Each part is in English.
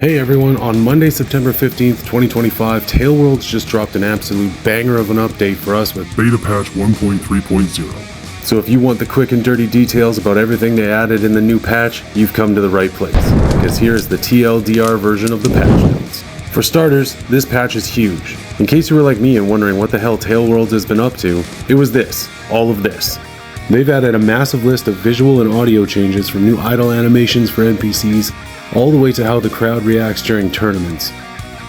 Hey everyone, on Monday, September 15th, 2025, Tailworlds just dropped an absolute banger of an update for us with Beta Patch 1.3.0. So if you want the quick and dirty details about everything they added in the new patch, you've come to the right place, because here is the TLDR version of the patch notes. For starters, this patch is huge. In case you were like me and wondering what the hell Tailworlds has been up to, it was this, all of this. They've added a massive list of visual and audio changes from new idle animations for NPCs, all the way to how the crowd reacts during tournaments.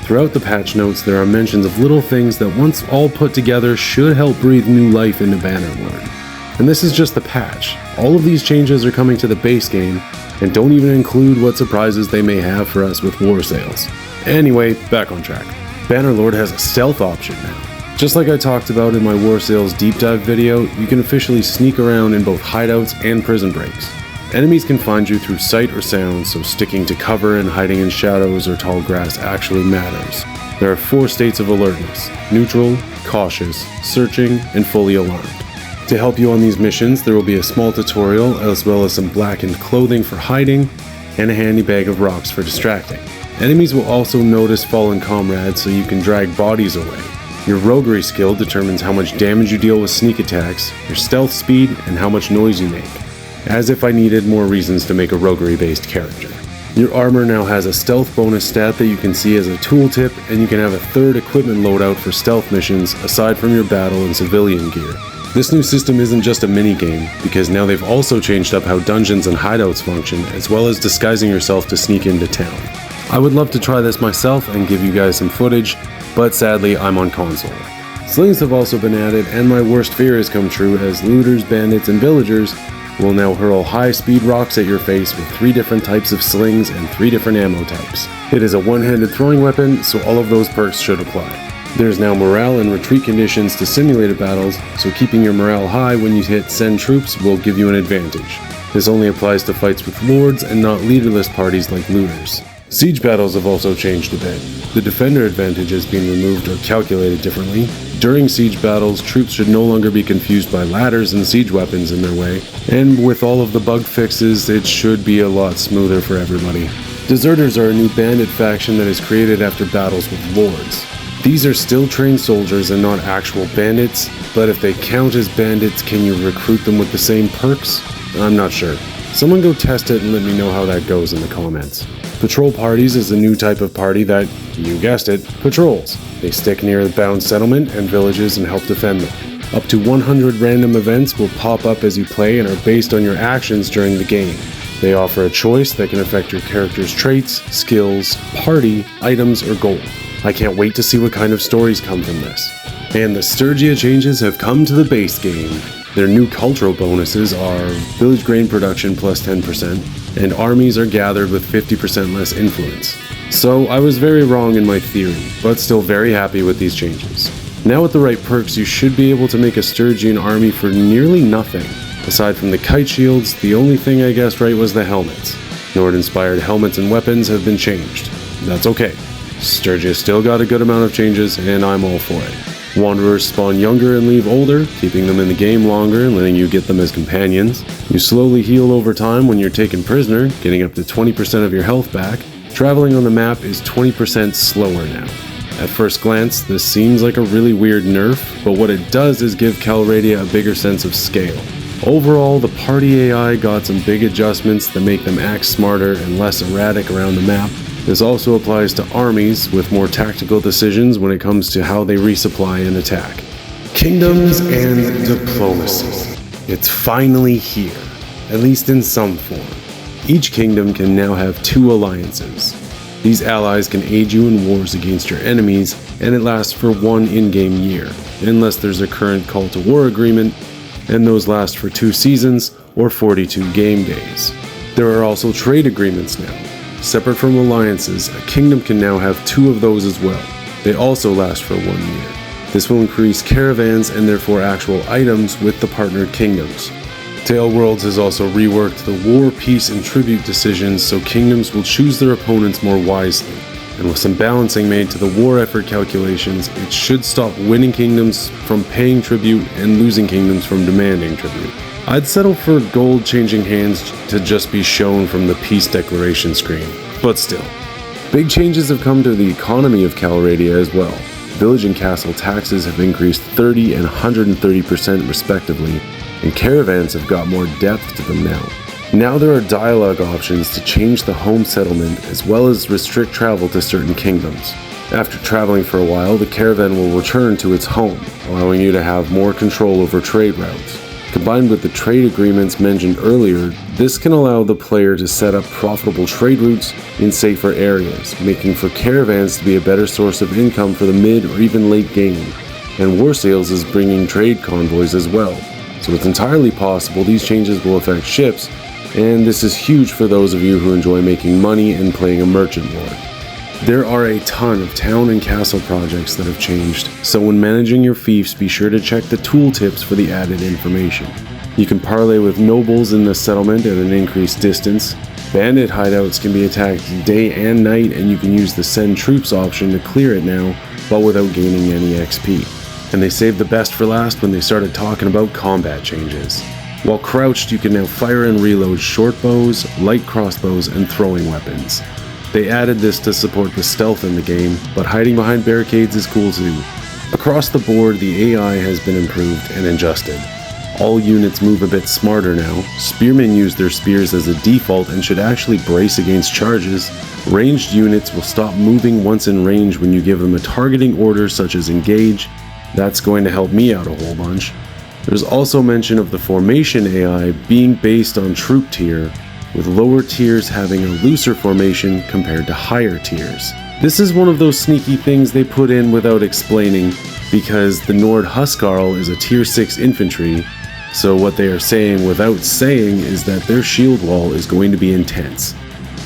Throughout the patch notes, there are mentions of little things that once all put together should help breathe new life into Bannerlord. And this is just the patch. All of these changes are coming to the base game, and don't even include what surprises they may have for us with Warsails. Anyway, back on track. Bannerlord has a stealth option now. Just like I talked about in my Warsails deep dive video, you can officially sneak around in both hideouts and prison breaks. Enemies can find you through sight or sound, so sticking to cover and hiding in shadows or tall grass actually matters. There are 4 states of alertness: neutral, cautious, searching, and fully alarmed. To help you on these missions, there will be a small tutorial, as well as some blackened clothing for hiding, and a handy bag of rocks for distracting. Enemies will also notice fallen comrades, so you can drag bodies away. Your roguery skill determines how much damage you deal with sneak attacks, your stealth speed, and how much noise you make. As if I needed more reasons to make a roguery-based character. Your armor now has a stealth bonus stat that you can see as a tooltip, and you can have a 3rd equipment loadout for stealth missions aside from your battle and civilian gear. This new system isn't just a minigame, because now they've also changed up how dungeons and hideouts function, as well as disguising yourself to sneak into town. I would love to try this myself and give you guys some footage, but sadly I'm on console. Slings have also been added, and my worst fear has come true, as looters, bandits, and villagers will now hurl high-speed rocks at your face with 3 different types of slings and 3 different ammo types. It is a one-handed throwing weapon, so all of those perks should apply. There's now morale and retreat conditions to simulated battles, so keeping your morale high when you hit send troops will give you an advantage. This only applies to fights with lords and not leaderless parties like looters. Siege battles have also changed a bit. The defender advantage has been removed or calculated differently. During siege battles, troops should no longer be confused by ladders and siege weapons in their way, and with all of the bug fixes, it should be a lot smoother for everybody. Deserters are a new bandit faction that is created after battles with lords. These are still trained soldiers and not actual bandits, but if they count as bandits, can you recruit them with the same perks? I'm not sure. Someone go test it and let me know how that goes in the comments. Patrol parties is a new type of party that, you guessed it, patrols. They stick near the bound settlement and villages and help defend them. Up to 100 random events will pop up as you play and are based on your actions during the game. They offer a choice that can affect your character's traits, skills, party, items, or goal. I can't wait to see what kind of stories come from this. And the Sturgia changes have come to the base game. Their new cultural bonuses are village grain production plus 10%, and armies are gathered with 50% less influence. So I was very wrong in my theory, but still very happy with these changes. Now with the right perks, you should be able to make a Sturgian army for nearly nothing. Aside from the kite shields, the only thing I guessed right was the helmets. Nord-inspired helmets and weapons have been changed. That's okay. Sturgia still got a good amount of changes, and I'm all for it. Wanderers spawn younger and leave older, keeping them in the game longer and letting you get them as companions. You slowly heal over time when you're taken prisoner, getting up to 20% of your health back. Traveling on the map is 20% slower now. At first glance, this seems like a really weird nerf, but what it does is give Calradia a bigger sense of scale. Overall, the party AI got some big adjustments that make them act smarter and less erratic around the map. This also applies to armies, with more tactical decisions when it comes to how they resupply and attack. Kingdoms and diplomacy. It's finally here, at least in some form. Each kingdom can now have 2 alliances. These allies can aid you in wars against your enemies, and it lasts for 1 in-game year, unless there's a current call to war agreement, and those last for 2 seasons or 42 game days. There are also trade agreements now. Separate from alliances, a kingdom can now have 2 of those as well. They also last for 1 year. This will increase caravans and therefore actual items with the partnered kingdoms. Tailworlds has also reworked the war, peace, and tribute decisions so kingdoms will choose their opponents more wisely. And with some balancing made to the war effort calculations, it should stop winning kingdoms from paying tribute and losing kingdoms from demanding tribute. I'd settle for gold changing hands to just be shown from the peace declaration screen, but still. Big changes have come to the economy of Calradia as well. Village and castle taxes have increased 30 and 130% respectively, and caravans have got more depth to them now. Now there are dialogue options to change the home settlement as well as restrict travel to certain kingdoms. After traveling for a while, the caravan will return to its home, allowing you to have more control over trade routes. Combined with the trade agreements mentioned earlier, this can allow the player to set up profitable trade routes in safer areas, making for caravans to be a better source of income for the mid or even late game. And Warsails is bringing trade convoys as well, so it's entirely possible these changes will affect ships, and this is huge for those of you who enjoy making money and playing a merchant lord. There are a ton of town and castle projects that have changed, so when managing your fiefs, be sure to check the tooltips for the added information. You can parlay with nobles in the settlement at an increased distance. Bandit hideouts can be attacked day and night, and you can use the send troops option to clear it now, but without gaining any XP. And they saved the best for last when they started talking about combat changes. While crouched, you can now fire and reload short bows, light crossbows, and throwing weapons. They added this to support the stealth in the game, but hiding behind barricades is cool too. Across the board, the AI has been improved and adjusted. All units move a bit smarter now. Spearmen use their spears as a default and should actually brace against charges. Ranged units will stop moving once in range when you give them a targeting order such as engage. That's going to help me out a whole bunch. There's also mention of the formation AI being based on troop tier, with lower tiers having a looser formation compared to higher tiers. This is one of those sneaky things they put in without explaining, because the Nord Huskarl is a tier 6 infantry, so what they are saying without saying is that their shield wall is going to be intense.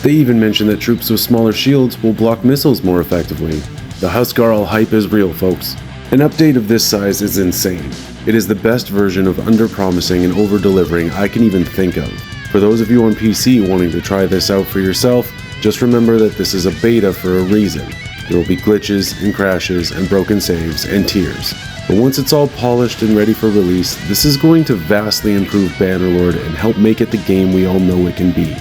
They even mention that troops with smaller shields will block missiles more effectively. The Huskarl hype is real, folks. An update of this size is insane. It is the best version of under-promising and over-delivering I can even think of. For those of you on PC wanting to try this out for yourself, just remember that this is a beta for a reason. There will be glitches and crashes and broken saves and tears. But once it's all polished and ready for release, this is going to vastly improve Bannerlord and help make it the game we all know it can be.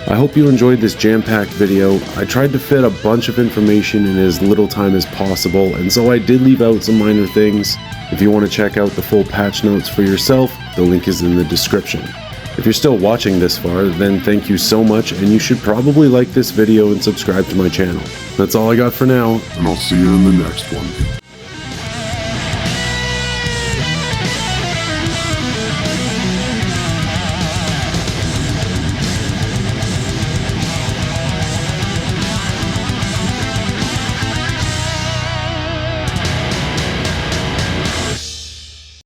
I hope you enjoyed this jam-packed video. I tried to fit a bunch of information in as little time as possible, and so I did leave out some minor things. If you want to check out the full patch notes for yourself, the link is in the description. If you're still watching this far, then thank you so much, and you should probably like this video and subscribe to my channel. That's all I got for now, and I'll see you in the next one.